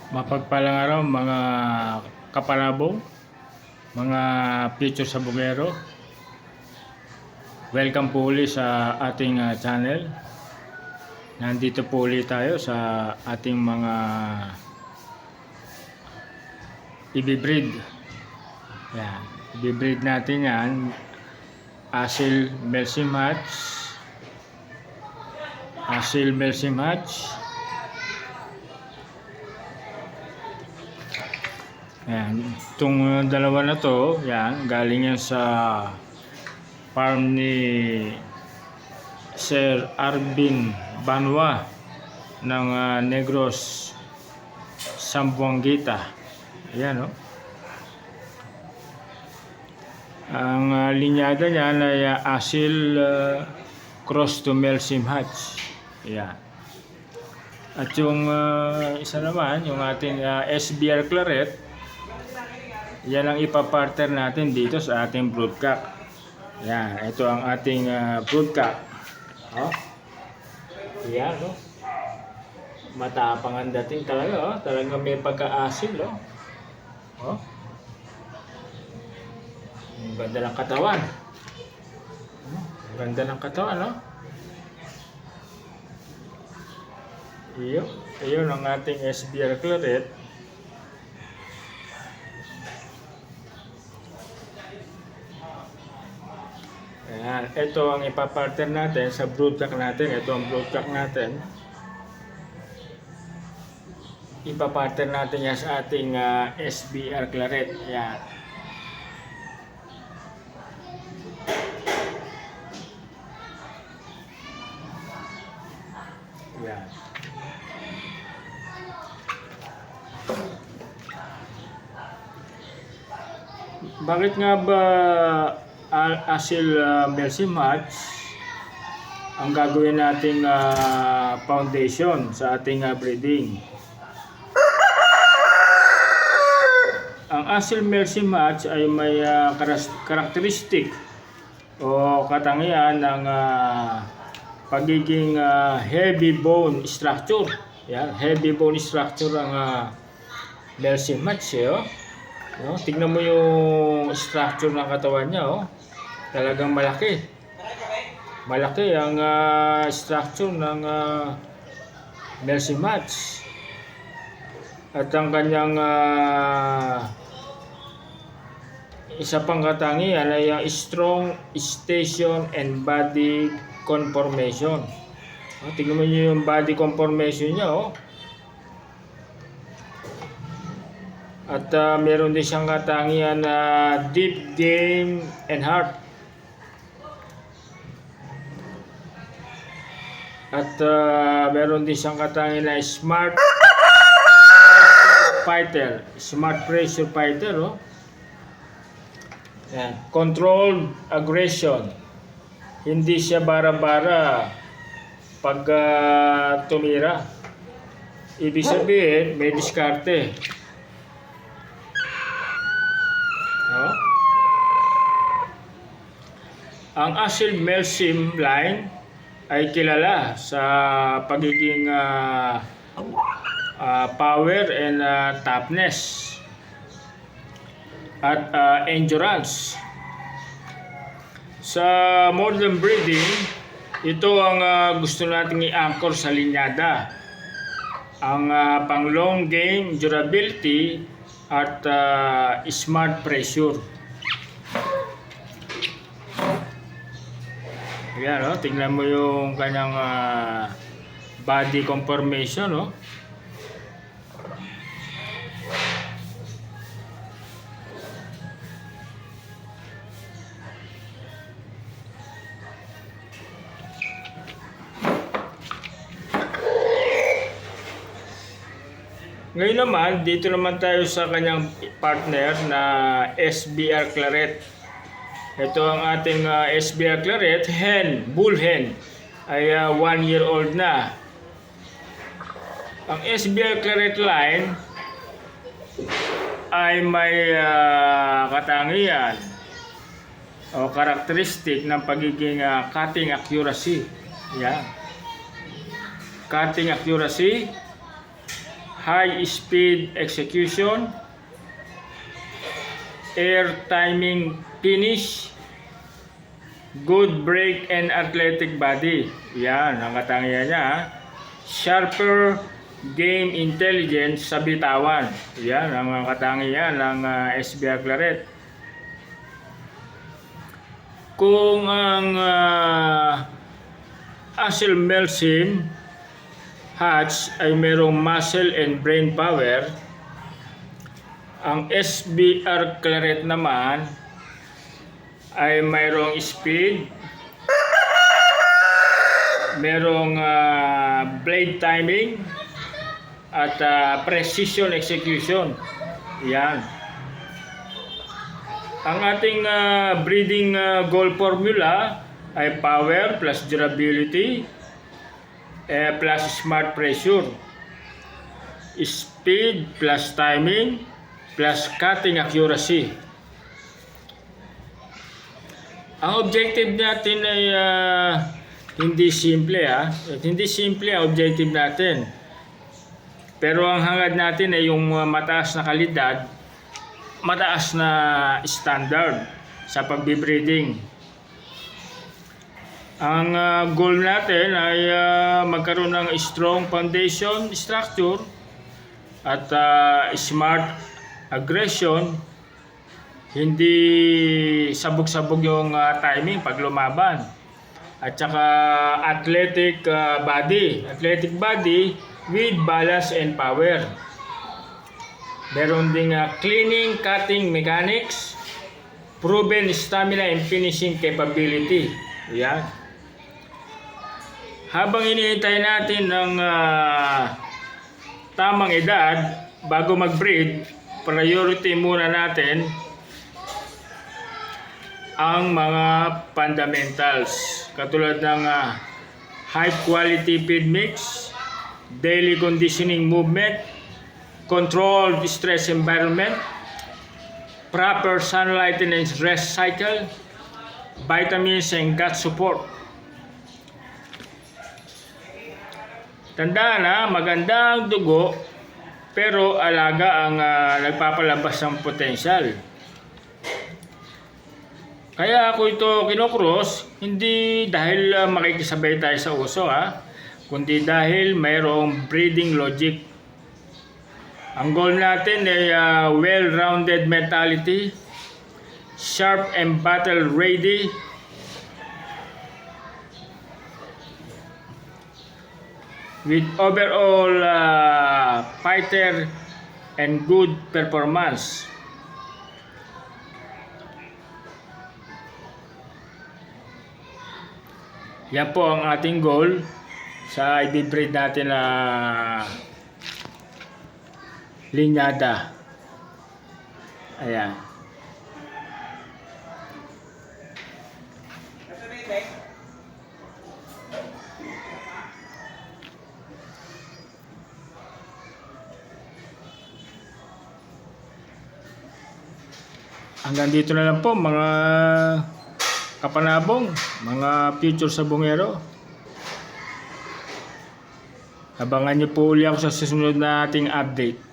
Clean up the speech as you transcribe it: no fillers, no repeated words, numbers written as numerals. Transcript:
Mapagpalang araw mga kapalabong, mga future sabugero. Welcome po ulit sa ating channel. Nandito po ulit tayo sa ating mga ibibreed. Yan. Ibibreed natin yan. Asil Melsim Hatch. Asil Melsim Hatch. Ayan, itong dalawa na to, yan, galing yan sa farm ni Sir Arvin Banwa ng Negros, Zamboanguita. Ayan, oh. Ang linyada niyan ay Asil Cross to Melsim Hatch. Ayan. At yung isa naman, yung ating SBR Claret, yan ang ipapartner natin dito sa ating broodcock. Yan, ito ang ating broodcock. Oh. Yan, oh. Matapang ang dating talaga, oh. Talagang may pagka-asil, oh. Oh. Ang ganda ng katawan. Ang ganda ng katawan, oh. Iyon ang ating SBR Claret. Ayan, ito ang ipapartner natin sa broodcock natin. Ito ang broodcock natin. Ipapartner natin yan sa ating SBR Claret. Ayan. Ayan. Bakit nga ba Asil Melsim Hatch ang gagawin nating foundation sa ating breeding? Ang Asil Melsim Hatch ay may karakteristik o katangian ng pagiging heavy bone structure. Yan, heavy bone structure ang Melsim Hatch, oh. No, tingnan mo yung structure ng katawan niya, oh. Talagang malaki. Malaki ang structure ng Melsim Hatch. At ang kanyang isa pang katangian ay ang strong station and body conformation. Oh, tingnan mo yung body conformation niya, oh. At meron din siyang katangian na deep game and heart. At meron din siyang katangian na smart fighter. Smart pressure fighter, oh. Yan. Controlled aggression. Hindi siya bara-bara pag tumira. Ibig sabihin, may diskarte. Oh. Ang Asil Melsim line ay kilala sa pagiging power and toughness at endurance. Sa modern breeding, ito ang gusto nating i-anchor sa linyada. Ang pang long game durability at smart pressure. Ayan, oh, tingnan mo yung kanyang body conformation, oh. Ngayon naman, dito naman tayo sa kanyang partner na SBR Claret. Ito ang ating SBR Claret, bull hen, ay 1 year old na. Ang SBR Claret line ay may katangian o karakteristik ng pagiging cutting accuracy. Yan. Cutting accuracy, high speed execution, air timing finish, good brake and athletic body. Yan, ang katangian niya. Sharper game intelligence sa bitawan. Yan, ang katangian ng SBR Claret. Kung ang Asil Melsim hatch ay mayroong muscle and brain power, ang SBR Claret naman ay mayroong speed, mayroong blade timing, at precision execution. Yan. Ang ating breeding goal formula ay power plus durability plus smart pressure, speed plus timing plus cutting accuracy. Ang objective natin ay hindi simple hindi simple ang objective natin. Pero ang hangad natin ay yung mataas na kalidad, mataas na standard sa pagbe-breeding. Ang goal natin ay magkaroon ng strong foundation structure at smart aggression, hindi sabog-sabog yung timing pag lumaban. At saka athletic body with balance and power. Meron ding cleaning, cutting mechanics, proven stamina and finishing capability. Yan. Habang hinihintay natin ng tamang edad bago mag-breed, priority muna natin ang mga fundamentals katulad ng high quality feed mix, daily conditioning movement, controlled stress environment, proper sunlight and rest cycle, vitamins and gut support. Tandaan maganda ang dugo pero alaga ang nagpapalabas ng potensyal. Kaya ako ito kinocross, hindi dahil makikisabay tayo sa uso kundi dahil mayroong breeding logic. Ang goal natin ay well-rounded mentality, sharp and battle ready, with overall fighter and good performance. Yan po ang ating goal sa i-breed natin na linyada. Ayan. Hanggang dito na lang po mga kapanabong, mga future sabongero. Abangan niyo po uli ako sa susunod na ating update.